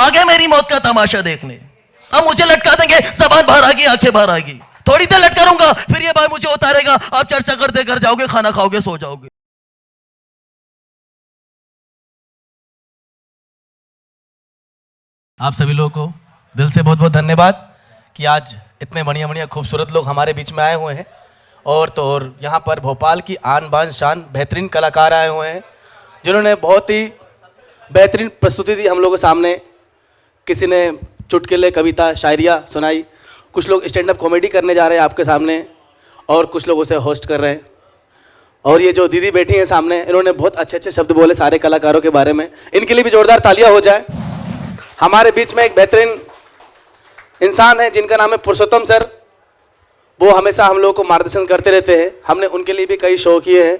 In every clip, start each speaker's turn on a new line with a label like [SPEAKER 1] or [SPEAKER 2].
[SPEAKER 1] आ गए मेरी मौत का तमाशा देखने। अब मुझे लटका देंगे, जबान बाहर आ गई, आंखें बाहर आ गई, थोड़ी देर लटका रहूंगा, फिर ये भाई मुझे उतारेगा, आप चर्चा करते कर जाओगे, खाना खाओगे, सो जाओगे।
[SPEAKER 2] आप सभी लोगों को दिल से बहुत बहुत धन्यवाद कि आज इतने बढ़िया बढ़िया खूबसूरत लोग हमारे बीच में आए हुए हैं। और तो और यहाँ पर भोपाल की आन बान शान बेहतरीन कलाकार आए हुए हैं जिन्होंने बहुत ही बेहतरीन प्रस्तुति दी हम लोगों के सामने। किसी ने चुटकुले, कविता, शायरिया सुनाई, कुछ लोग स्टैंड अप कॉमेडी करने जा रहे हैं आपके सामने और कुछ लोग उसे होस्ट कर रहे हैं। और ये जो दीदी बैठी हैं सामने, इन्होंने बहुत अच्छे अच्छे शब्द बोले सारे कलाकारों के बारे में, इनके लिए भी जोरदार तालियां हो जाए। हमारे बीच में एक बेहतरीन इंसान है जिनका नाम है पुरुषोत्तम सर। वो हमेशा हम लोगों को मार्गदर्शन करते रहते हैं, हमने उनके लिए भी कई शो किए हैं।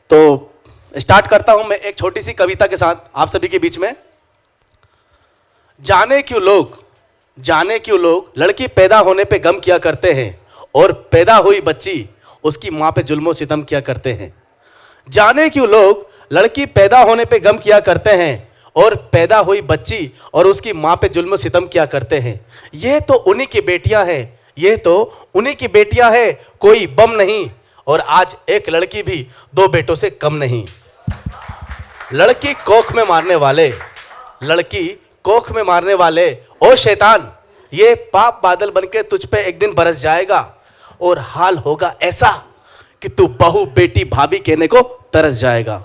[SPEAKER 2] तो स्टार्ट करता हूं मैं एक छोटी सी कविता के साथ आप सभी के बीच में। जाने क्यों लोग लड़की पैदा होने पे गम किया करते हैं और पैदा हुई बच्ची उसकी माँ पे जुल्मो सितम किया करते हैं। जाने क्यों लोग लड़की पैदा होने पे गम किया करते हैं और पैदा हुई बच्ची और उसकी माँ पे जुल्म सितम किया करते हैं। ये तो उन्हीं की बेटियां हैं, ये तो उन्हीं की बेटियां हैं, कोई बम नहीं। और आज एक लड़की भी दो बेटों से कम नहीं। लड़की कोख में मारने वाले ओ शैतान, ये पाप बादल बनके तुझ पे एक दिन बरस जाएगा और हाल होगा ऐसा कि तू बहू, बेटी, भाभी कहने को तरस जाएगा।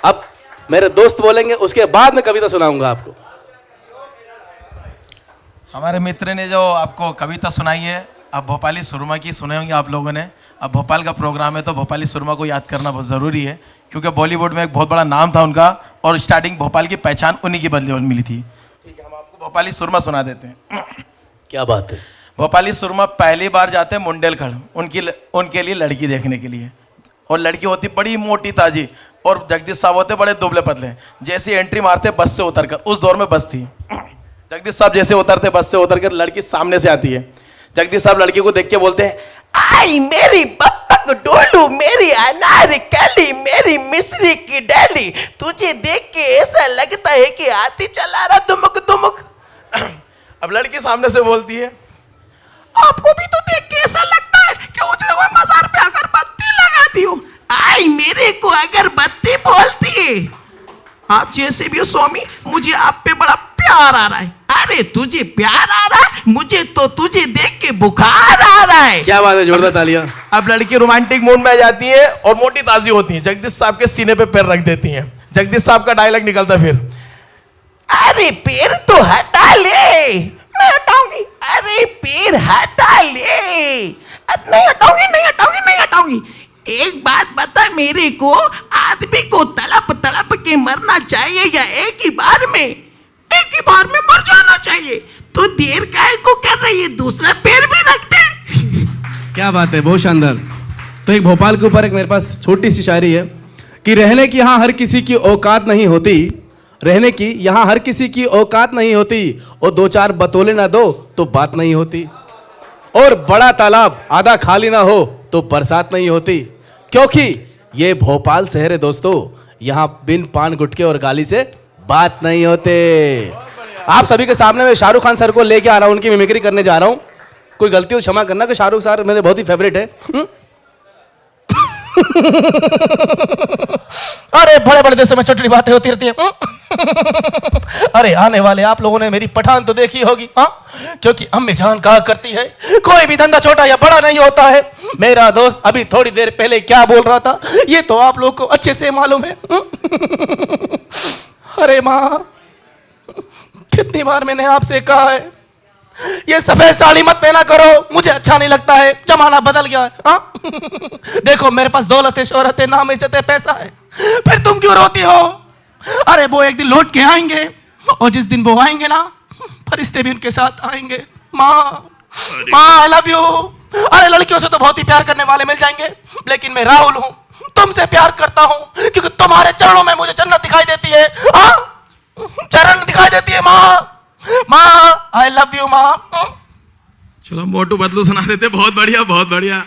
[SPEAKER 2] अब मेरे दोस्त बोलेंगे, उसके बाद मैं कविता सुनाऊंगा आपको।
[SPEAKER 3] हमारे मित्र ने जो आपको कविता सुनाई है, अब भोपाली सुरमा की सुने होंगे आप लोगों ने। अब भोपाल का प्रोग्राम है तो भोपाली सुरमा को याद करना बहुत ज़रूरी है, क्योंकि बॉलीवुड में एक बहुत बड़ा नाम था उनका और स्टार्टिंग भोपाल की पहचान उन्हीं की बदले मिली थी। ठीक है, हम आपको भोपाली सुरमा सुना देते हैं।
[SPEAKER 2] क्या बात है।
[SPEAKER 3] भोपाली सुरमा पहली बार जाते हैं मुंडेलखंड उनके लिए लड़की देखने के लिए। और लड़की होती बड़ी मोटी ताजी और जगदीश साहब होते बड़े दुबले पतले। जैसे एंट्री मारते बस से उतरकर, उस दौर में बस थी, जगदीश साहब जैसे उतरते बस से उतरकर, लड़की सामने से आती है। जगदीश साहब लड़की को देख के बोलते हैं, आई मेरी बप्पक डोलू, मेरी अनार कली, मेरी मिश्री की डाली, तुझे देख के ऐसा लगता है कि हाथी चला रहा दुमुक दुमुक। अब लड़की सामने से बोलती है, आपको भी तो देख के ऐसा लगता है कि उजड़े हुए मजार पे अगरबत्ती लगाती हूँ। आई मेरे को अगरबत्ती बोलती है। आप जैसे भी हो स्वामी, मुझे आप पे बड़ा प्यार आ रहा है। अरे तुझे प्यार आ रहा है, मुझे तो तुझे देख के बुखार आ रहा है।
[SPEAKER 2] क्या बात है, जोरदार तालियां।
[SPEAKER 3] अब लड़की रोमांटिक मूड में आ जाती है और मोटी ताजी होती है, जगदीश साहब के सीने पे पैर रख देती हैं। जगदीश साहब का डायलॉग निकलता फिर, अरे पैर तो हटा ले। मैं हटाऊंगी। अरे पैर हटा ले। नहीं हटाऊंगी। एक बात बता मेरे को, आदमी को तड़प तड़प के मरना चाहिए या एक ही बार में मर जाना चाहिए? तो देर काहे को कर रही है, दूसरा पैर भी रख दे।
[SPEAKER 2] क्या बात है, बहुत शानदार। तो एक भोपाल के ऊपर एक मेरे पास छोटी सी शायरी है कि रहने की यहाँ हर किसी की औकात नहीं होती, रहने की यहाँ हर किसी की औकात नहीं होती, और दो चार बतौले ना दो तो बात नहीं होती, और बड़ा तालाब आधा खाली ना हो तो बरसात नहीं होती, क्योंकि ये भोपाल शहर है दोस्तों, यहाँ बिन पान गुटके और गाली से बात नहीं होते। आप सभी के सामने मैं शाहरुख खान सर को लेके आ रहा हूँ, उनकी मिमिक्री करने जा रहा हूँ। कोई गलती हो क्षमा करना, कि शाहरुख सर मेरे बहुत ही फेवरेट है। अरे बड़े बड़े देशों में छोटी बातें होती रहती है। अरे आने वाले आप लोगों ने मेरी पठान तो देखी होगी, क्योंकि अम्मी जान कहा करती है कोई भी धंधा छोटा या बड़ा नहीं होता है। मेरा दोस्त अभी थोड़ी देर पहले क्या बोल रहा था ये तो आप लोग को अच्छे से मालूम है। अरे माँ, कितनी बार मैंने आपसे कहा है ये सफेद साड़ी मत पहना करो, मुझे अच्छा नहीं लगता है, जमाना बदल गया है। देखो मेरे पास दौलत है, शोहरत है, नाम, इज्जत है, पैसा है, फिर तुम क्यों रोती हो? अरे वो एक दिन लौट के आएंगे और जिस दिन वो आएंगे ना, फरिश्ते भी उनके साथ आएंगे। माँ आई लव यू। अरे लड़कियों से तो बहुत ही प्यार करने वाले मिल जाएंगे, लेकिन मैं राहुल हूँ, तुमसे प्यार करता हूँ क्योंकि तुम्हारे चरणों में मुझे जन्नत दिखाई देती है। चरण दिखाई देती है। माँ आई लव यू माँ।
[SPEAKER 3] चलो मोटू बदलू सुना देते। बहुत बढ़िया बहुत बढ़िया।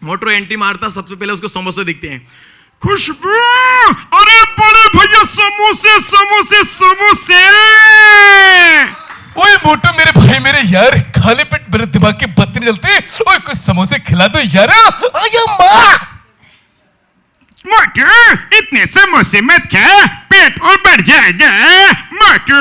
[SPEAKER 3] मोटू एंट्री मारता, सबसे पहले उसको समोसे दिखते हैं।
[SPEAKER 4] खुशबू, अरे बड़े भैया समोसे समोसे समोसे।
[SPEAKER 2] ओए मोटू मेरे भाई मेरे यार, खाली पेट मेरे दिमाग की बत्ती नहीं जलती। ओए कुछ समोसे खिला दो यार।
[SPEAKER 1] अये माँ,
[SPEAKER 4] मोटू इतने समोसे मत खा, पेट और बढ़ जाएगा। मोटू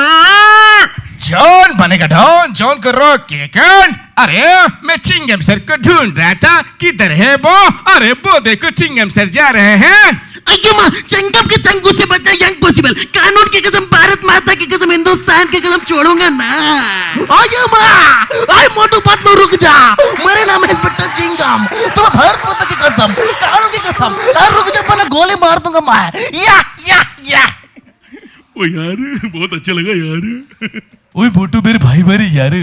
[SPEAKER 4] जॉन बनेगा डॉन, जॉन कर रहा केकन। अरे मैं चिंगम सर को ढूंढ रहा था, किधर है वो? अरे वो देखो चिंगम सर जा रहे हैं।
[SPEAKER 1] अये माँ, चंगम के चंगू से बचा यंग पॉसिबल। कानून की कसम, भारत माता की कसम, हिंदुस्तान की कसम छोड़ूंगा ना। अये माँ, अरे मोटू पतलू रुक जा, मेरा नाम है इंस्पेक्टर चिंगम। तुम्हें भारत माता की कसम, कानून की कसम, अरे रुक जा, वरना गोली मार दूंगा मैं। या
[SPEAKER 4] ओ यार बहुत अच्छा लगा यार।
[SPEAKER 2] ओए मोटू मेरे भाई मेरे यार,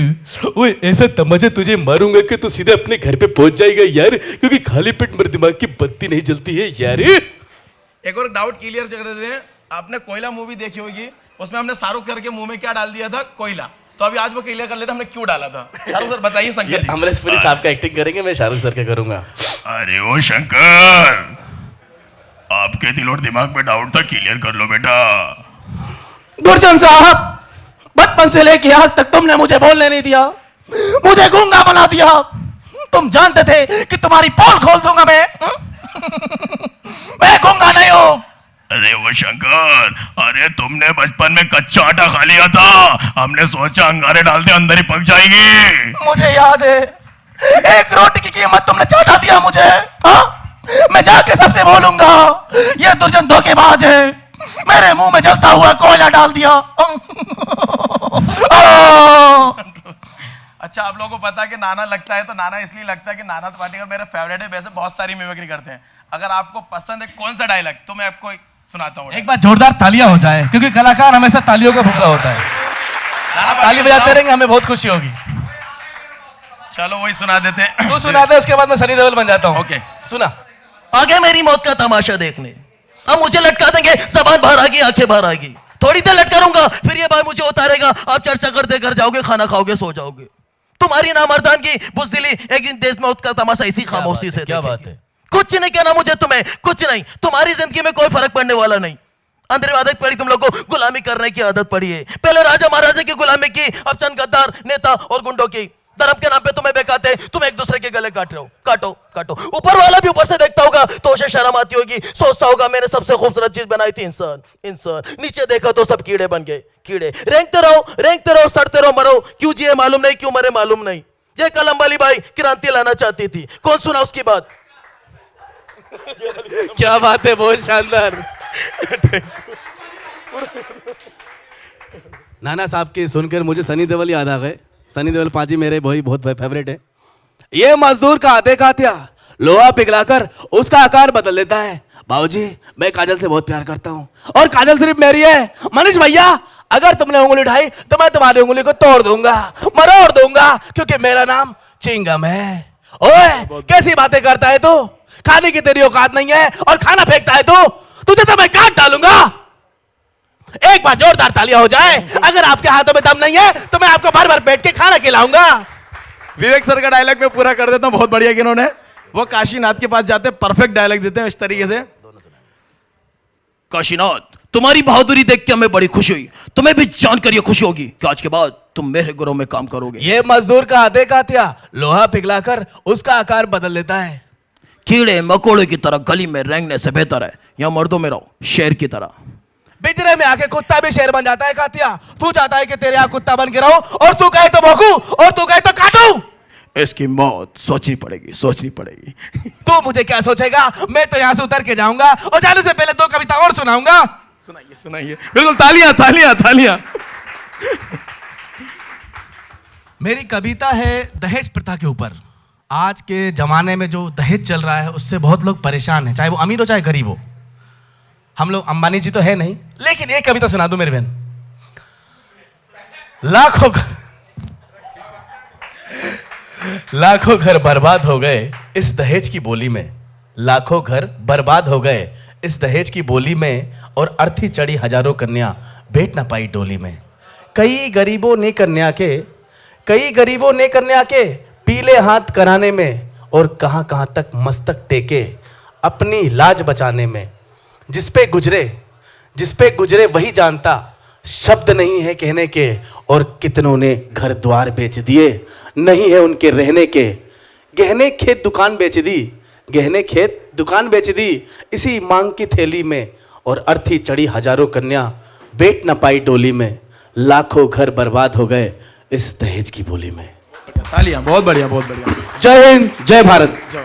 [SPEAKER 2] ओए ऐसा तमाचा तुझे मारूंगा कि तू सीधे अपने घर पे पहुंच जाएगा यार, क्योंकि खाली पेट मेरे दिमाग की बत्ती नहीं जलती है यार।
[SPEAKER 3] एक और डाउट क्लियर कर देते हैं। आपने कोयला मूवी देखी होगी, उसमें हमने शाहरुख खान के मुंह में क्या डाल दिया था? कोयला। तो अभी आज वो क्लियर कर लेते हमने क्यों डाला था। शाहरुख सर बताइए। शंकर जी
[SPEAKER 2] अमरीश पुरी साहब का एक्टिंग करेंगे, मैं शाहरुख सर का करूंगा।
[SPEAKER 4] अरे ओ शंकर, आपके दिल और दिमाग में डाउट था, क्लियर कर लो बेटा।
[SPEAKER 2] गुरचंद साहब, बचपन से लेके आज तक तुमने मुझे बोलने नहीं दिया, मुझे गूंगा बना दिया। तुम जानते थे कि तुम्हारी पोल खोल दूंगा मैं। मैं गूंगा नहीं हूं।
[SPEAKER 4] अरे वो शंकर, अरे तुमने बचपन में कच्चा आटा खा लिया था, हमने सोचा अंगारे डालते अंदर ही पक जाएगी।
[SPEAKER 2] मुझे याद है, एक रोटी की कीमत तुमने चाटा दिया मुझे। हाँ? मैं जाके सबसे बोलूंगा ये दुर्जन धोखेबाज है, मेरे मुंह में जलता हुआ कोयला डाल दिया।
[SPEAKER 3] अच्छा, आप लोगों को पता है कि नाना लगता है, तो नाना इसलिए लगता है कि नाना तो पाटेकर मेरे फेवरेट है। वैसे बहुत सारी मिमिक्री करते हैं। अगर आपको पसंद है कौन सा डायलॉग, तो मैं आपको सुनाता हूँ।
[SPEAKER 2] एक बार जोरदार तालियां हो जाए, क्योंकि कलाकार हमेशा तालियों का भूखा होता है।
[SPEAKER 3] नाना
[SPEAKER 2] ताली
[SPEAKER 3] पाटेकर
[SPEAKER 2] बजाते
[SPEAKER 3] सुनाओ।
[SPEAKER 2] रहेंगे, हमें बहुत खुशी होगी।
[SPEAKER 3] चलो वही सुना देते हैं।
[SPEAKER 2] तू सुना दे, उसके बाद मैं सनी देओल बन जाता हूँ।
[SPEAKER 3] ओके।
[SPEAKER 2] सुना।
[SPEAKER 1] आगे मेरी मौत का तमाशा देखने। अब मुझे लटका देंगे, जबान बाहर आ गई, आंखें बाहर आ गई। थोड़ी देर लटकाऊंगा, फिर ये भाई मुझे उतारेगा। आप चर्चा करते घर जाओगे, खाना खाओगे, सो जाओगे। तुम्हारी नामर्दान की बुज़दिली एक दिन देश में उसका तमाशा इसी खामोशी से
[SPEAKER 2] क्या बात
[SPEAKER 1] देखेगी।
[SPEAKER 2] है?
[SPEAKER 1] कुछ नहीं कहना मुझे तुम्हें, कुछ नहीं। तुम्हारी जिंदगी में कोई फर्क पड़ने वाला नहीं। अंदर आदत पड़ी, तुम लोग को गुलामी करने की आदत पड़ी है। पहले राजा महाराजा की गुलामी की, अब चंद गद्दार नेता और गुंडों की। धर्म के नाम पे तुम्हें बेकाते, तुम एक दूसरे के गले काट रहे हो। काटो काटो। ऊपर वाला भी ऊपर से देखता होगा तो उसे शर्म आती होगी, सोचता होगा मैंने सबसे खूबसूरत चीज बनाई थी, इंसान। इंसान नीचे देखा तो सब कीड़े बन गए। कीड़े रेंगते रहो, सड़ते रहो, मरो। क्यों जिए मालूम नहीं, क्यों मरे मालूम नहीं। ये कलम वाली बाई क्रांति लाना चाहती थी, कौन सुना उसकी बात?
[SPEAKER 2] क्या बात है, बहुत शानदार। नाना साहब के सुनकर मुझे सनी देओल याद आ गए। सनी देओल पाजी मेरे भाई बहुत फेवरेट है। ये मजदूर का आधे कात्या लोहा पिघलाकर उसका आकार बदल देता है। बाबूजी, मैं काजल से बहुत प्यार करता हूँ, और काजल सिर्फ मेरी है। मनीष भैया, अगर तुमने उंगली उठाई तो मैं तुम्हारी उंगली को तोड़ दूंगा, मरोड़ दूंगा, क्योंकि मेरा नाम चिंगम है। ओए, कैसी बातें करता है तू? खाने की तेरी औकात नहीं है और खाना फेंकता है तू। तुझे तो मैं काट डालूंगा। एक बार जोरदार तालियां हो जाए। अगर आपके हाथों में दम नहीं है तो मैं आपको भर भर पेट के खाना खिलाऊंगा।
[SPEAKER 3] विवेक सर का डायलॉग मैं पूरा कर देता हूँ, बहुत बढ़िया कि इन्होंने। वो काशीनाथ के पास जाते हैं, परफेक्ट डायलॉग देते हैं इस तरीके से। काशीनाथ, तुम्हारी बहादुरी देख के हमें बड़ी खुशी हुई। तुम्हें भी जानकर ये खुशी होगी कि आज के बाद तुम मेरे गुरु में काम करोगे।
[SPEAKER 2] ये मजदूर का आधे कात्या लोहा पिघलाकर उसका आकार बदल देता है।
[SPEAKER 3] कीड़े मकोड़े की तरह गली में रेंगने से बेहतर है यहाँ मर्दों में रहो, शेर की तरह।
[SPEAKER 2] पिंजरे में आके कुत्ता भी शेर बन जाता है कातिया। तू चाहता है कि तेरे यहाँ कुत्ता बन के रहो, और तू कहे तो भौंकू, और तू कहे तो काटू।
[SPEAKER 3] इसकी मौत सोचनी पड़ेगी, सोचनी पड़ेगी।
[SPEAKER 2] तू मुझे क्या सोचेगा? मैं तो यहाँ से उतर के जाऊंगा और जाने से पहले 2 कविता और सुनाऊंगा।
[SPEAKER 3] सुनाइए सुनाइए, बिल्कुल तालियां तालियां तालियां।
[SPEAKER 2] मेरी कविता है दहेज प्रथा के ऊपर। आज के जमाने में जो दहेज चल रहा है उससे बहुत लोग परेशान हैं, चाहे वो अमीर हो चाहे गरीब हो। हम लोग अंबानी जी तो है नहीं, लेकिन एक कविता सुना दूं मेरी बहन। लाखों घर बर्बाद हो गए इस दहेज की बोली में। लाखों घर बर्बाद हो गए इस दहेज की बोली में, और अर्थी चढ़ी हजारों कन्या बैठ ना पाई डोली में। कई गरीबों ने कन्या के पीले हाथ कराने में, और कहां कहां तक मस्तक टेके अपनी लाज बचाने में। जिस पे गुजरे वही जानता, शब्द नहीं है कहने के, और कितनों ने घर द्वार बेच दिए, नहीं है उनके रहने के। गहने खेत दुकान बेच दी, गहने खेत दुकान बेच दी, इसी मांग की थैली में, और अर्थी चढ़ी हजारों कन्या, बैठ न पाई डोली में, लाखों घर बर्बाद हो गए इस दहेज की बोली में।
[SPEAKER 3] तालियां, बहुत बढ़िया, बहुत बढ़िया।
[SPEAKER 2] जय हिंद, जय भारत।
[SPEAKER 3] जय